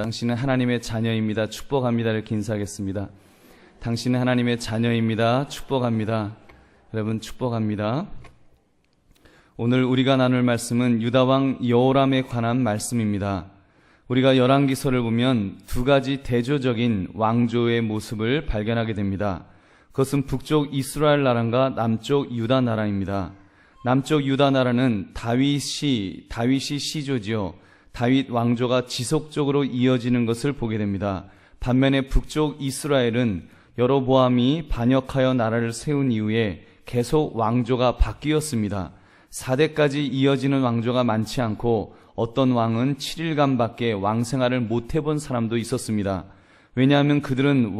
당신은 하나님의 자녀입니다. 축복합니다. 이렇게 인사하겠습니다. 당신은 하나님의 자녀입니다. 축복합니다. 여러분 축복합니다. 오늘 우리가 나눌 말씀은 유다왕 여호람에 관한 말씀입니다. 우리가 열왕기서를 보면 두 가지 대조적인 왕조의 모습을 발견하게 됩니다. 그것은 북쪽 이스라엘 나라가 남쪽 유다 나라입니다. 남쪽 유다 나라는 다윗이 시조지요. 다윗 왕조가 지속적으로 이어지는 것을 보게 됩니다. 반면에 북쪽 이스라엘은 여로보암이 반역하여 나라를 세운 이후에 계속 왕조가 바뀌었습니다. 4대까지 이어지는 왕조가 많지 않고 어떤 왕은 7일간밖에 왕 생활을 못 해본 사람도 있었습니다. 왜냐하면 그들은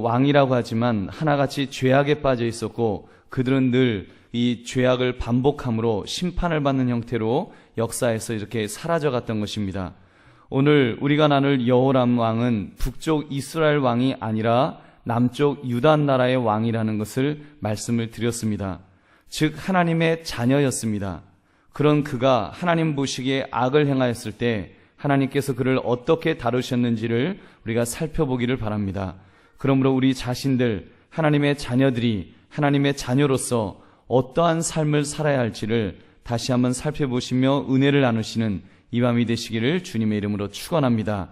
왕이라고 하지만 하나같이 죄악에 빠져 있었고 그들은 늘 이 죄악을 반복함으로 심판을 받는 형태로 역사에서 이렇게 사라져갔던 것입니다. 오늘 우리가 나눌 여호람 왕은 북쪽 이스라엘 왕이 아니라 남쪽 유다 나라의 왕이라는 것을 말씀을 드렸습니다. 즉 하나님의 자녀였습니다. 그런 그가 하나님 보시기에 악을 행하였을 때 하나님께서 그를 어떻게 다루셨는지를 우리가 살펴보기를 바랍니다. 그러므로 우리 자신들 하나님의 자녀들이 하나님의 자녀로서 어떠한 삶을 살아야 할지를 다시 한번 살펴보시며 은혜를 나누시는 이 밤이 되시기를 주님의 이름으로 축원합니다.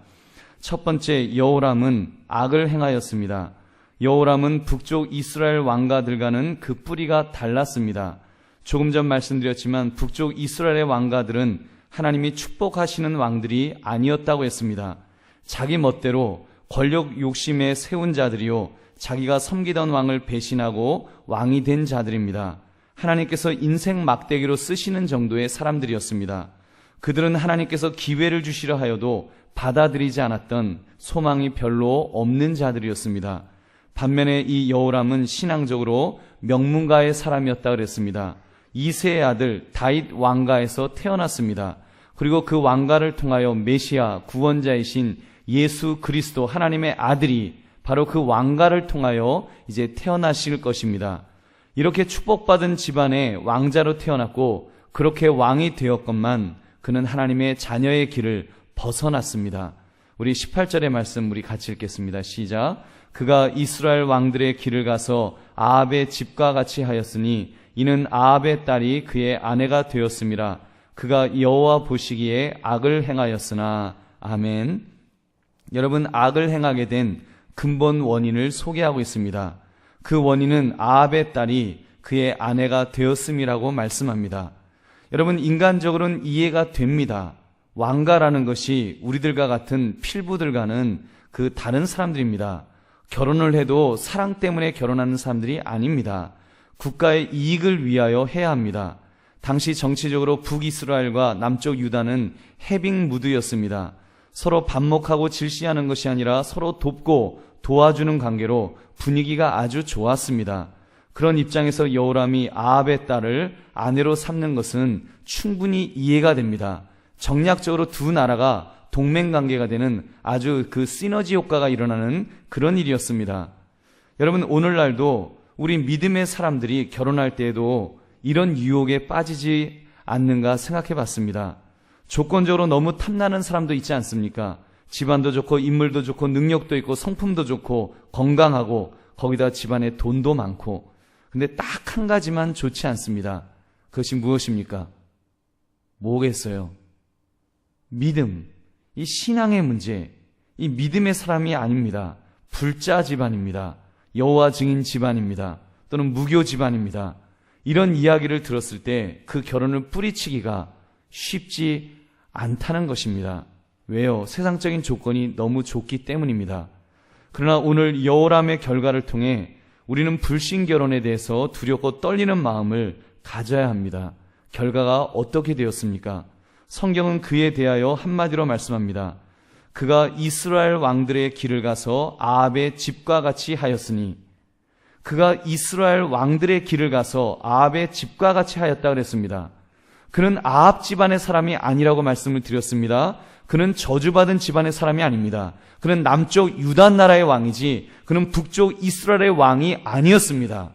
첫 번째, 여호람은 악을 행하였습니다. 여호람은 북쪽 이스라엘 왕가들과는 그 뿌리가 달랐습니다. 조금 전 말씀드렸지만 북쪽 이스라엘의 왕가들은 하나님이 축복하시는 왕들이 아니었다고 했습니다. 자기 멋대로 권력 욕심에 세운 자들이요, 자기가 섬기던 왕을 배신하고 왕이 된 자들입니다. 하나님께서 인생 막대기로 쓰시는 정도의 사람들이었습니다. 그들은 하나님께서 기회를 주시려 하여도 받아들이지 않았던 소망이 별로 없는 자들이었습니다. 반면에 이 여호람은 신앙적으로 명문가의 사람이었다 그랬습니다. 이새의 아들 다윗 왕가에서 태어났습니다. 그리고 그 왕가를 통하여 메시아 구원자이신 예수 그리스도 하나님의 아들이 바로 그 왕가를 통하여 이제 태어나실 것입니다. 이렇게 축복받은 집안의 왕자로 태어났고 그렇게 왕이 되었건만 그는 하나님의 자녀의 길을 벗어났습니다. 우리 18절의 말씀 우리 같이 읽겠습니다. 시작. 그가 이스라엘 왕들의 길을 가서 아합의 집과 같이 하였으니 이는 아합의 딸이 그의 아내가 되었음이라. 그가 여호와 보시기에 악을 행하였으나. 아멘. 여러분, 악을 행하게 된 근본 원인을 소개하고 있습니다. 그 원인은 아합의 딸이 그의 아내가 되었음이라고 말씀합니다. 여러분, 인간적으로는 이해가 됩니다. 왕가라는 것이 우리들과 같은 필부들과는 그 다른 사람들입니다. 결혼을 해도 사랑 때문에 결혼하는 사람들이 아닙니다. 국가의 이익을 위하여 해야 합니다. 당시 정치적으로 북이스라엘과 남쪽 유다는 해빙 무드였습니다. 서로 반목하고 질시하는 것이 아니라 서로 돕고 도와주는 관계로 분위기가 아주 좋았습니다. 그런 입장에서 여호람이 아합의 딸을 아내로 삼는 것은 충분히 이해가 됩니다. 정략적으로 두 나라가 동맹관계가 되는 아주 그 시너지 효과가 일어나는 그런 일이었습니다. 여러분, 오늘날도 우리 믿음의 사람들이 결혼할 때에도 이런 유혹에 빠지지 않는가 생각해 봤습니다. 조건적으로 너무 탐나는 사람도 있지 않습니까? 집안도 좋고 인물도 좋고 능력도 있고 성품도 좋고 건강하고 거기다 집안에 돈도 많고, 근데 딱 한 가지만 좋지 않습니다. 그것이 무엇입니까? 뭐겠어요? 믿음. 이 신앙의 문제, 이 믿음의 사람이 아닙니다. 불자 집안입니다. 여호와 증인 집안입니다. 또는 무교 집안입니다. 이런 이야기를 들었을 때 그 결혼을 뿌리치기가 쉽지 않다는 것입니다. 왜요? 세상적인 조건이 너무 좋기 때문입니다. 그러나 오늘 여호람의 결과를 통해 우리는 불신 결혼에 대해서 두렵고 떨리는 마음을 가져야 합니다. 결과가 어떻게 되었습니까? 성경은 그에 대하여 한마디로 말씀합니다. 그가 이스라엘 왕들의 길을 가서 아합의 집과 같이 하였으니. 그가 이스라엘 왕들의 길을 가서 아합의 집과 같이 하였다 그랬습니다. 그는 아합 집안의 사람이 아니라고 말씀을 드렸습니다. 그는 저주받은 집안의 사람이 아닙니다. 그는 남쪽 유다 나라의 왕이지 그는 북쪽 이스라엘의 왕이 아니었습니다.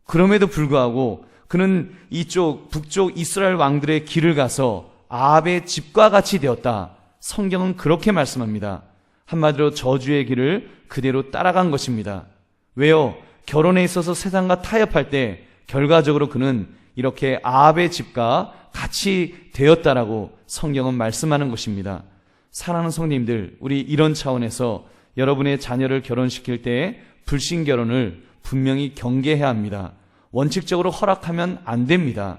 그럼에도 불구하고 그는 이쪽 북쪽 이스라엘 왕들의 길을 가서 아합의 집과 같이 되었다. 성경은 그렇게 말씀합니다. 한마디로 저주의 길을 그대로 따라간 것입니다. 왜요? 결혼에 있어서 세상과 타협할 때 결과적으로 그는 이렇게 아합의 집과 같이 되었다라고 성경은 말씀하는 것입니다. 사랑하는 성도님들, 우리 이런 차원에서 여러분의 자녀를 결혼시킬 때 불신 결혼을 분명히 경계해야 합니다. 원칙적으로 허락하면 안 됩니다.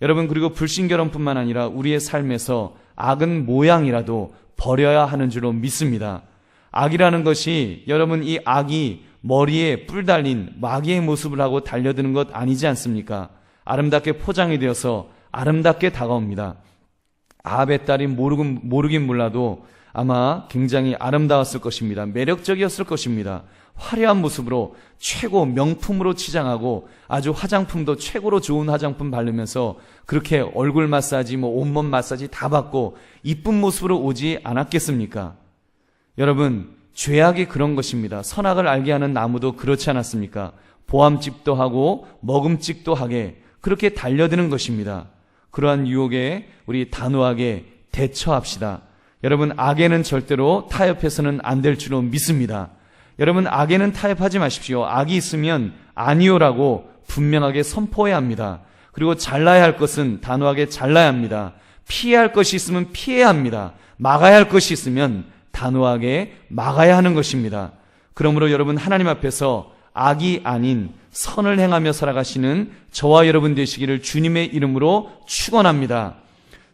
여러분, 그리고 불신 결혼뿐만 아니라 우리의 삶에서 악은 모양이라도 버려야 하는 줄로 믿습니다. 악이라는 것이, 여러분, 이 악이 머리에 뿔 달린 마귀의 모습을 하고 달려드는 것 아니지 않습니까? 아름답게 포장이 되어서 아름답게 다가옵니다. 아합의 딸이 모르긴 몰라도 아마 굉장히 아름다웠을 것입니다. 매력적이었을 것입니다. 화려한 모습으로 최고 명품으로 치장하고 아주 화장품도 최고로 좋은 화장품 바르면서 그렇게 얼굴 마사지, 온몸 마사지 다 받고 이쁜 모습으로 오지 않았겠습니까? 여러분, 죄악이 그런 것입니다. 선악을 알게 하는 나무도 그렇지 않았습니까? 보암직도 하고 먹음직도 하게 그렇게 달려드는 것입니다. 그러한 유혹에 우리 단호하게 대처합시다. 여러분, 악에는 절대로 타협해서는 안 될 줄로 믿습니다. 여러분, 악에는 타협하지 마십시오. 악이 있으면 아니오라고 분명하게 선포해야 합니다. 그리고 잘라야 할 것은 단호하게 잘라야 합니다. 피해야 할 것이 있으면 피해야 합니다. 막아야 할 것이 있으면 단호하게 막아야 하는 것입니다. 그러므로 여러분, 하나님 앞에서 악이 아닌 선을 행하며 살아가시는 저와 여러분 되시기를 주님의 이름으로 축원합니다.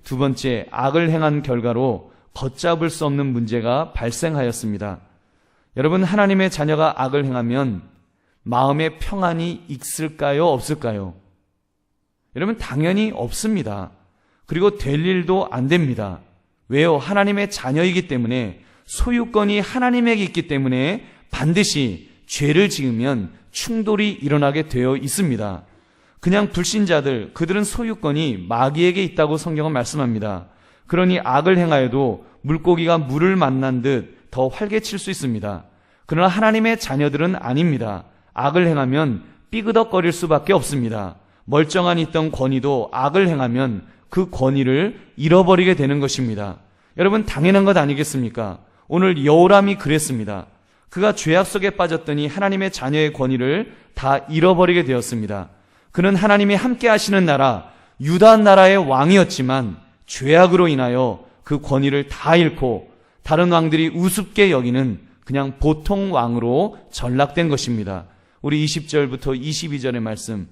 두 번째, 악을 행한 결과로 걷잡을 수 없는 문제가 발생하였습니다. 여러분, 하나님의 자녀가 악을 행하면 마음에 평안이 있을까요? 없을까요? 여러분, 당연히 없습니다. 그리고 될 일도 안 됩니다. 왜요? 하나님의 자녀이기 때문에, 소유권이 하나님에게 있기 때문에 반드시 죄를 지으면 충돌이 일어나게 되어 있습니다. 그냥 불신자들, 그들은 소유권이 마귀에게 있다고 성경은 말씀합니다. 그러니 악을 행하여도 물고기가 물을 만난 듯 더 활개칠 수 있습니다. 그러나 하나님의 자녀들은 아닙니다. 악을 행하면 삐그덕거릴 수밖에 없습니다. 멀쩡한 있던 권위도 악을 행하면 그 권위를 잃어버리게 되는 것입니다. 여러분, 당연한 것 아니겠습니까? 오늘 여호람이 그랬습니다. 그가 죄악 속에 빠졌더니 하나님의 자녀의 권위를 다 잃어버리게 되었습니다. 그는 하나님이 함께 하시는 나라, 유다 나라의 왕이었지만 죄악으로 인하여 그 권위를 다 잃고 다른 왕들이 우습게 여기는 그냥 보통 왕으로 전락된 것입니다. 우리 20절부터 22절의 말씀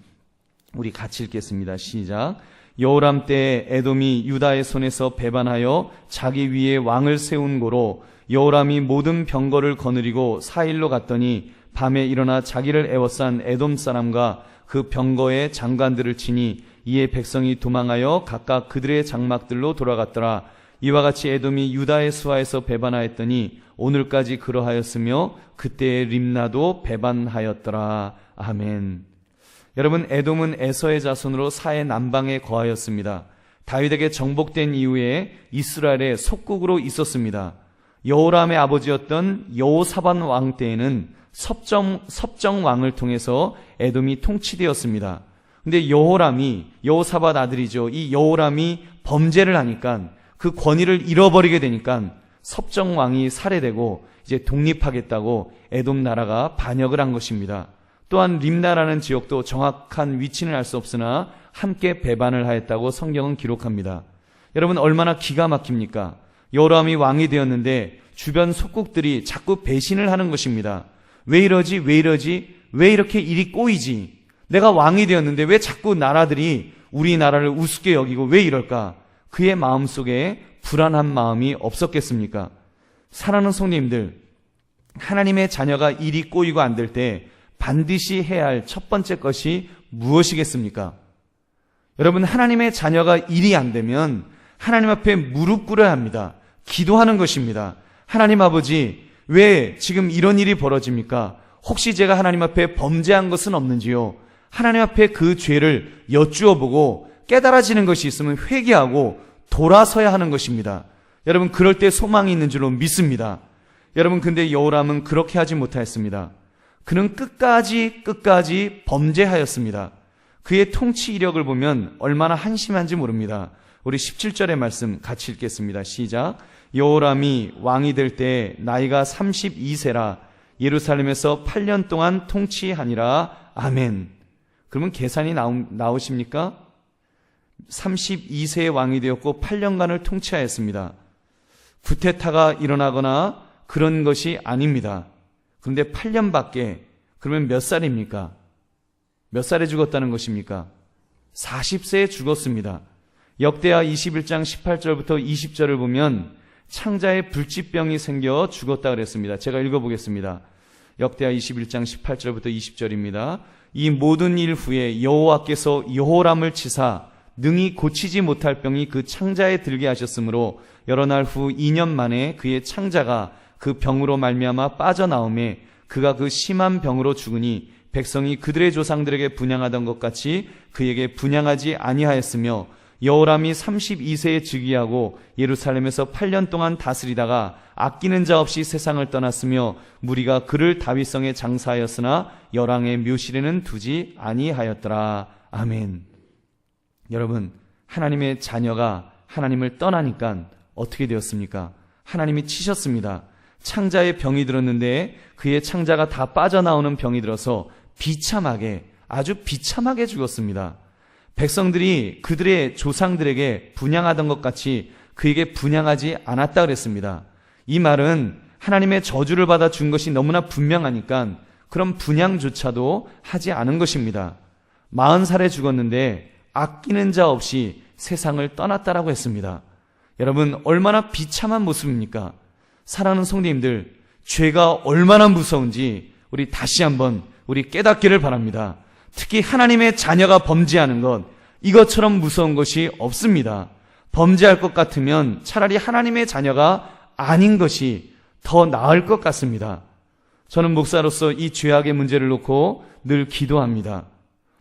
우리 같이 읽겠습니다. 시작. 여호람 때에 에돔이 유다의 손에서 배반하여 자기 위에 왕을 세운 고로 여호람이 모든 병거를 거느리고 사일로 갔더니 밤에 일어나 자기를 애워싼 에돔 사람과 그 병거의 장관들을 치니 이에 백성이 도망하여 각각 그들의 장막들로 돌아갔더라. 이와 같이 에돔이 유다의 수하에서 배반하였더니 오늘까지 그러하였으며 그때의 림나도 배반하였더라. 아멘. 여러분, 에돔은 에서의 자손으로 사해 남방에 거하였습니다. 다윗에게 정복된 이후에 이스라엘의 속국으로 있었습니다. 여호람의 아버지였던 여호사밧 왕 때에는 섭정 왕을 통해서 에돔이 통치되었습니다. 근데 여호사밧 아들이죠. 이 여호람이 범죄를 하니까 그 권위를 잃어버리게 되니까 섭정 왕이 살해되고 이제 독립하겠다고 에돔 나라가 반역을 한 것입니다. 또한 림나라는 지역도 정확한 위치는 알 수 없으나 함께 배반을 하였다고 성경은 기록합니다. 여러분, 얼마나 기가 막힙니까? 여호람이 왕이 되었는데 주변 속국들이 자꾸 배신을 하는 것입니다. 왜 이러지? 왜 이렇게 일이 꼬이지? 내가 왕이 되었는데 왜 자꾸 나라들이 우리나라를 우습게 여기고 왜 이럴까? 그의 마음속에 불안한 마음이 없었겠습니까? 사랑하는 성도님들, 하나님의 자녀가 일이 꼬이고 안 될 때 반드시 해야 할 첫 번째 것이 무엇이겠습니까? 여러분, 하나님의 자녀가 일이 안 되면 하나님 앞에 무릎 꿇어야 합니다. 기도하는 것입니다. 하나님 아버지, 왜 지금 이런 일이 벌어집니까? 혹시 제가 하나님 앞에 범죄한 것은 없는지요? 하나님 앞에 그 죄를 여쭈어 보고 깨달아지는 것이 있으면 회개하고 돌아서야 하는 것입니다. 여러분, 그럴 때 소망이 있는 줄로 믿습니다. 여러분, 근데 여호람은 그렇게 하지 못하였습니다. 그는 끝까지 범죄하였습니다. 그의 통치 이력을 보면 얼마나 한심한지 모릅니다. 우리 17절의 말씀 같이 읽겠습니다. 시작. 여호람이 왕이 될 때 나이가 32세라 예루살렘에서 8년 동안 통치하니라. 아멘. 그러면 계산이 나오십니까? 32세의 왕이 되었고 8년간을 통치하였습니다. 구테타가 일어나거나 그런 것이 아닙니다. 그런데 8년밖에, 그러면 몇 살입니까? 몇 살에 죽었다는 것입니까? 40세에 죽었습니다. 역대하 21장 18절부터 20절을 보면 창자에 불치병이 생겨 죽었다 그랬습니다. 제가 읽어보겠습니다. 역대하 21장 18절부터 20절입니다. 이 모든 일 후에 여호와께서 여호람을 치사 능히 고치지 못할 병이 그 창자에 들게 하셨으므로 여러 날 후 2년 만에 그의 창자가 그 병으로 말미암아 빠져나오매 그가 그 심한 병으로 죽으니 백성이 그들의 조상들에게 분향하던 것 같이 그에게 분향하지 아니하였으며 여호람이 32세에 즉위하고 예루살렘에서 8년 동안 다스리다가 아끼는 자 없이 세상을 떠났으며 무리가 그를 다윗성에 장사하였으나 열왕의 묘실에는 두지 아니하였더라. 아멘. 여러분, 하나님의 자녀가 하나님을 떠나니까 어떻게 되었습니까? 하나님이 치셨습니다. 창자에 병이 들었는데 그의 창자가 다 빠져나오는 병이 들어서 비참하게, 아주 비참하게 죽었습니다. 백성들이 그들의 조상들에게 분향하던 것 같이 그에게 분향하지 않았다 그랬습니다. 이 말은 하나님의 저주를 받아 준 것이 너무나 분명하니까 그런 분향조차도 하지 않은 것입니다. 40살에 죽었는데 아끼는 자 없이 세상을 떠났다라고 했습니다. 여러분, 얼마나 비참한 모습입니까? 사랑하는 성도님들, 죄가 얼마나 무서운지 우리 다시 한번 우리 깨닫기를 바랍니다. 특히 하나님의 자녀가 범죄하는 것, 이것처럼 무서운 것이 없습니다. 범죄할 것 같으면 차라리 하나님의 자녀가 아닌 것이 더 나을 것 같습니다. 저는 목사로서 이 죄악의 문제를 놓고 늘 기도합니다.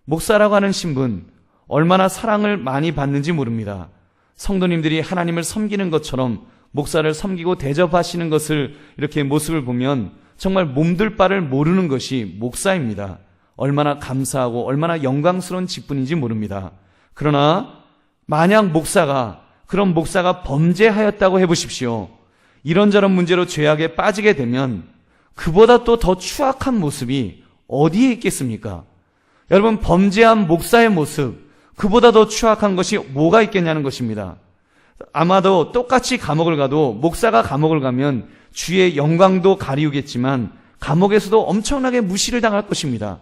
목사라고 하는 신분, 얼마나 사랑을 많이 받는지 모릅니다. 성도님들이 하나님을 섬기는 것처럼 목사를 섬기고 대접하시는 것을 이렇게 모습을 보면 정말 몸둘 바를 모르는 것이 목사입니다. 얼마나 감사하고 얼마나 영광스러운 직분인지 모릅니다. 그러나 만약 그런 목사가 범죄하였다고 해보십시오. 이런저런 문제로 죄악에 빠지게 되면 그보다 또 더 추악한 모습이 어디에 있겠습니까? 여러분, 범죄한 목사의 모습, 그보다 더 추악한 것이 뭐가 있겠냐는 것입니다. 아마도 똑같이 감옥을 가도 목사가 감옥을 가면 주의 영광도 가리우겠지만 감옥에서도 엄청나게 무시를 당할 것입니다.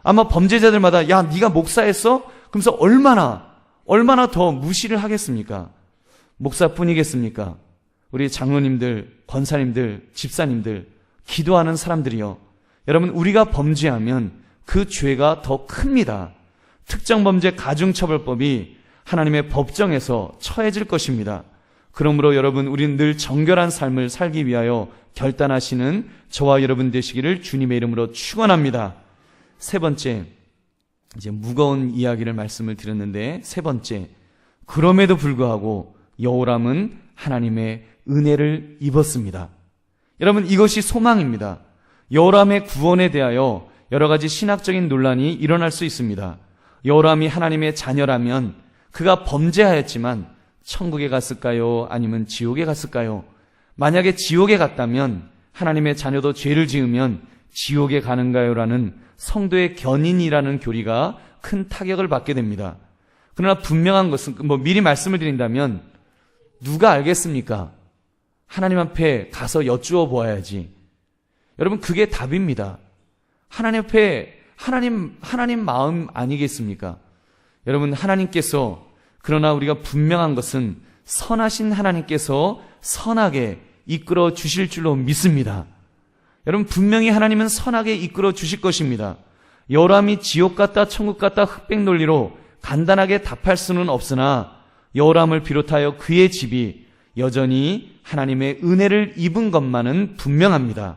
아마 범죄자들마다 야, 네가 목사였어? 그러면서 얼마나 더 무시를 하겠습니까? 목사뿐이겠습니까? 우리 장로님들, 권사님들, 집사님들, 기도하는 사람들이요. 여러분, 우리가 범죄하면 그 죄가 더 큽니다. 특정범죄 가중처벌법이 하나님의 법정에서 처해질 것입니다. 그러므로 여러분, 우리는 늘 정결한 삶을 살기 위하여 결단하시는 저와 여러분 되시기를 주님의 이름으로 축원합니다. 세 번째, 이제 무거운 이야기를 말씀을 드렸는데, 세 번째, 그럼에도 불구하고 여호람은 하나님의 은혜를 입었습니다. 여러분, 이것이 소망입니다. 여호람의 구원에 대하여 여러 가지 신학적인 논란이 일어날 수 있습니다. 여호람이 하나님의 자녀라면 그가 범죄하였지만 천국에 갔을까요? 아니면 지옥에 갔을까요? 만약에 지옥에 갔다면 하나님의 자녀도 죄를 지으면 지옥에 가는가요? 라는 성도의 견인이라는 교리가 큰 타격을 받게 됩니다. 그러나 분명한 것은 미리 말씀을 드린다면 누가 알겠습니까? 하나님 앞에 가서 여쭈어 보아야지. 여러분, 그게 답입니다. 하나님 앞에 하나님 마음 아니겠습니까? 여러분, 하나님께서, 그러나 우리가 분명한 것은 선하신 하나님께서 선하게 이끌어 주실 줄로 믿습니다. 여러분, 분명히 하나님은 선하게 이끌어 주실 것입니다. 여호람이 지옥 갔다 천국 갔다 흑백 논리로 간단하게 답할 수는 없으나 여호람을 비롯하여 그의 집이 여전히 하나님의 은혜를 입은 것만은 분명합니다.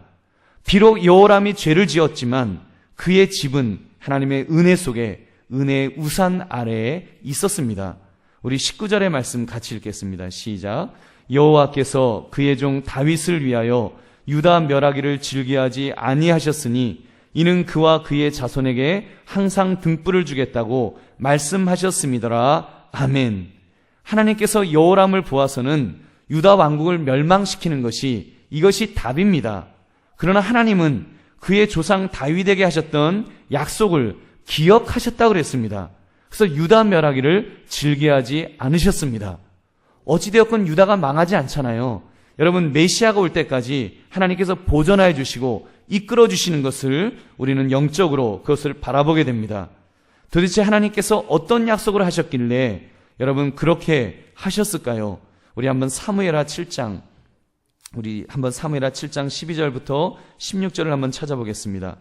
비록 여호람이 죄를 지었지만 그의 집은 하나님의 은혜 속에 은혜의 우산 아래에 있었습니다. 우리 19절의 말씀 같이 읽겠습니다. 시작. 여호와께서 그의 종 다윗을 위하여 유다 멸하기를 즐겨하지 아니하셨으니 이는 그와 그의 자손에게 항상 등불을 주겠다고 말씀하셨음이더라. 아멘. 하나님께서 여호람을 보아서는 유다 왕국을 멸망시키는 것이 이것이 답입니다. 그러나 하나님은 그의 조상 다윗에게 하셨던 약속을 기억하셨다고 그랬습니다. 그래서 유다 멸하기를 즐겨하지 않으셨습니다. 어찌되었건 유다가 망하지 않잖아요. 여러분, 메시아가 올 때까지 하나님께서 보존하여 주시고 이끌어 주시는 것을 우리는 영적으로 그것을 바라보게 됩니다. 도대체 하나님께서 어떤 약속을 하셨길래 여러분 그렇게 하셨을까요? 우리 한번 사무엘하 7장 12절부터 16절을 한번 찾아보겠습니다.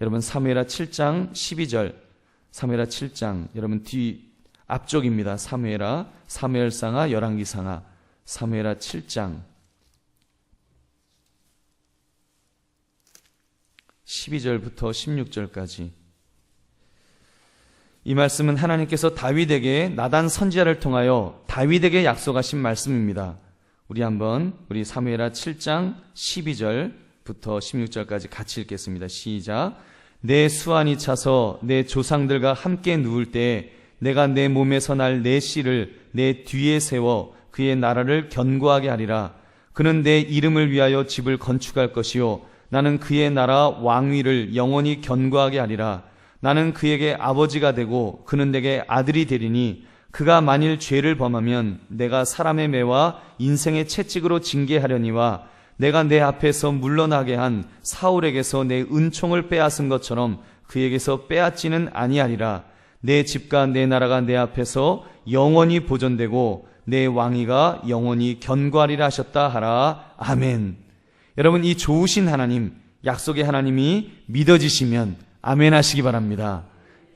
여러분 사무엘하 7장 12절, 사무엘하 7장, 여러분 앞쪽입니다. 사무엘상하, 열왕기상하, 사무엘하 7장 12절부터 16절까지. 이 말씀은 하나님께서 다윗에게 나단 선지자를 통하여 다윗에게 약속하신 말씀입니다. 우리 사무엘하 7장 12절부터 16절까지 같이 읽겠습니다. 시작. 내 수완이 차서 내 조상들과 함께 누울 때에 내가 내 몸에서 날 내 씨를 내 뒤에 세워 그의 나라를 견고하게 하리라. 그는 내 이름을 위하여 집을 건축할 것이요 나는 그의 나라 왕위를 영원히 견고하게 하리라. 나는 그에게 아버지가 되고 그는 내게 아들이 되리니 그가 만일 죄를 범하면 내가 사람의 매와 인생의 채찍으로 징계하려니와 내가 내 앞에서 물러나게 한 사울에게서 내 은총을 빼앗은 것처럼 그에게서 빼앗지는 아니하리라. 내 집과 내 나라가 내 앞에서 영원히 보존되고 내 왕위가 영원히 견고하리라 하셨다 하라. 아멘. 여러분, 이 좋으신 하나님, 약속의 하나님이 믿어지시면 아멘 하시기 바랍니다.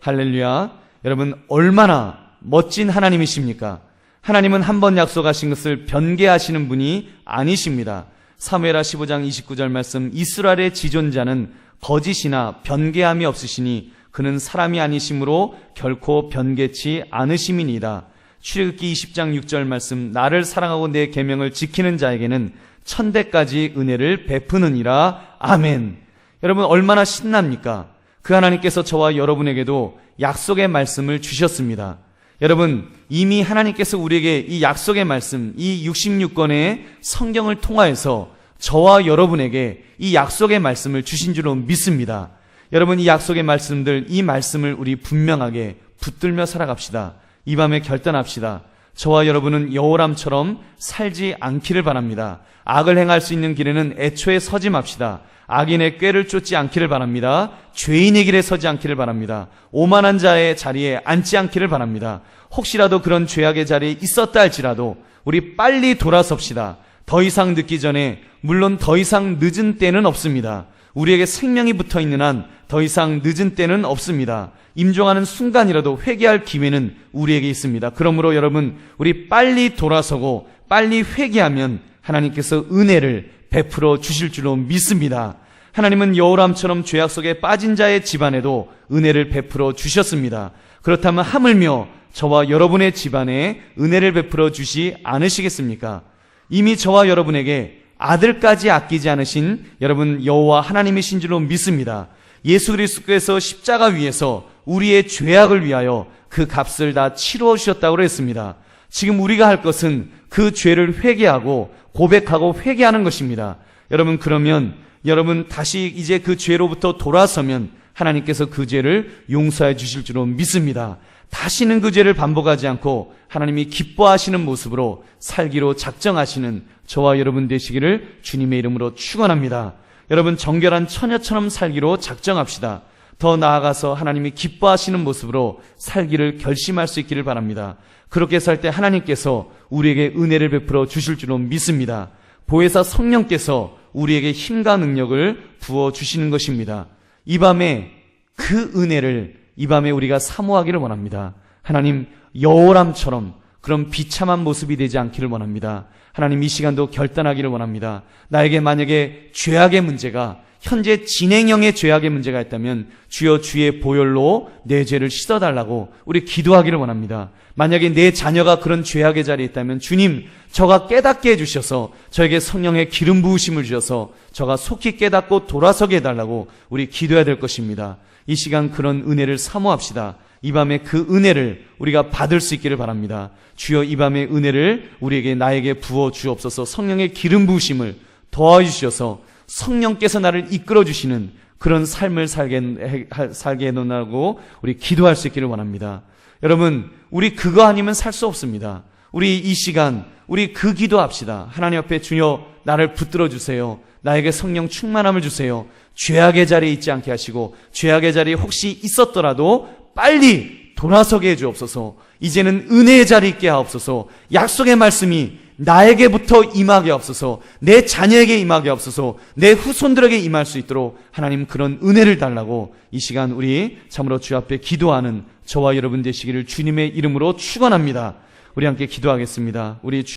할렐루야. 여러분, 얼마나 멋진 하나님이십니까? 하나님은 한 번 약속하신 것을 변개하시는 분이 아니십니다. 사무엘하 15장 29절 말씀, 이스라엘의 지존자는 거짓이나 변개함이 없으시니 그는 사람이 아니심으로 결코 변개치 않으심이니이다. 출애굽기 20장 6절 말씀, 나를 사랑하고 내 계명을 지키는 자에게는 천대까지 은혜를 베푸느니라. 아멘. 여러분, 얼마나 신납니까? 그 하나님께서 저와 여러분에게도 약속의 말씀을 주셨습니다. 여러분, 이미 하나님께서 우리에게 이 약속의 말씀, 이 66권의 성경을 통하여서 저와 여러분에게 이 약속의 말씀을 주신 줄로 믿습니다. 여러분, 이 약속의 말씀들, 이 말씀을 우리 분명하게 붙들며 살아갑시다. 이 밤에 결단합시다. 저와 여러분은 여호람처럼 살지 않기를 바랍니다. 악을 행할 수 있는 길에는 애초에 서지 맙시다. 악인의 꾀를 쫓지 않기를 바랍니다. 죄인의 길에 서지 않기를 바랍니다. 오만한 자의 자리에 앉지 않기를 바랍니다. 혹시라도 그런 죄악의 자리에 있었다 할지라도 우리 빨리 돌아섭시다. 더 이상 늦기 전에, 물론 더 이상 늦은 때는 없습니다. 우리에게 생명이 붙어있는 한 더 이상 늦은 때는 없습니다. 임종하는 순간이라도 회개할 기회는 우리에게 있습니다. 그러므로 여러분, 우리 빨리 돌아서고 빨리 회개하면 하나님께서 은혜를 베풀어 주실 줄로 믿습니다. 하나님은 여호람처럼 죄악 속에 빠진 자의 집안에도 은혜를 베풀어 주셨습니다. 그렇다면 하물며 저와 여러분의 집안에 은혜를 베풀어 주시 않으시겠습니까? 이미 저와 여러분에게 아들까지 아끼지 않으신 여러분 여호와 하나님이신 줄로 믿습니다. 예수 그리스도께서 십자가 위에서 우리의 죄악을 위하여 그 값을 다 치루어 주셨다고 했습니다. 지금 우리가 할 것은 그 죄를 회개하고 고백하고 회개하는 것입니다. 여러분, 그러면 여러분 다시 이제 그 죄로부터 돌아서면 하나님께서 그 죄를 용서해 주실 줄로 믿습니다. 다시는 그 죄를 반복하지 않고 하나님이 기뻐하시는 모습으로 살기로 작정하시는 저와 여러분 되시기를 주님의 이름으로 축원합니다. 여러분, 정결한 처녀처럼 살기로 작정합시다. 더 나아가서 하나님이 기뻐하시는 모습으로 살기를 결심할 수 있기를 바랍니다. 그렇게 살 때 하나님께서 우리에게 은혜를 베풀어 주실 줄로 믿습니다. 보혜사 성령께서 우리에게 힘과 능력을 부어주시는 것입니다. 이 밤에 그 은혜를 이 밤에 우리가 사모하기를 원합니다. 하나님, 여호람처럼 그런 비참한 모습이 되지 않기를 원합니다. 하나님, 이 시간도 결단하기를 원합니다. 나에게 만약에 죄악의 문제가, 현재 진행형의 죄악의 문제가 있다면 주여 주의 보혈로 내 죄를 씻어달라고 우리 기도하기를 원합니다. 만약에 내 자녀가 그런 죄악의 자리에 있다면 주님, 저가 깨닫게 해주셔서 저에게 성령의 기름 부으심을 주셔서 저가 속히 깨닫고 돌아서게 해달라고 우리 기도해야 될 것입니다. 이 시간 그런 은혜를 사모합시다. 이 밤에 그 은혜를 우리가 받을 수 있기를 바랍니다. 주여, 이 밤의 은혜를 나에게 부어 주옵소서. 성령의 기름 부으심을 더하여 주셔서 성령께서 나를 이끌어 주시는 그런 삶을 살게 해놓으라고 우리 기도할 수 있기를 원합니다. 여러분, 우리 그거 아니면 살 수 없습니다. 우리 이 시간 우리 그 기도합시다. 하나님 앞에 주여, 나를 붙들어 주세요. 나에게 성령 충만함을 주세요. 죄악의 자리에 있지 않게 하시고, 죄악의 자리에 혹시 있었더라도 빨리 돌아서게 해주옵소서. 이제는 은혜의 자리에 있게 하옵소서. 약속의 말씀이 나에게부터 임하게 하옵소서. 내 자녀에게 임하게 하옵소서. 내 후손들에게 임할 수 있도록 하나님 그런 은혜를 달라고 이 시간 우리 참으로 주 앞에 기도하는 저와 여러분 되시기를 주님의 이름으로 축원합니다. 우리 함께 기도하겠습니다. 우리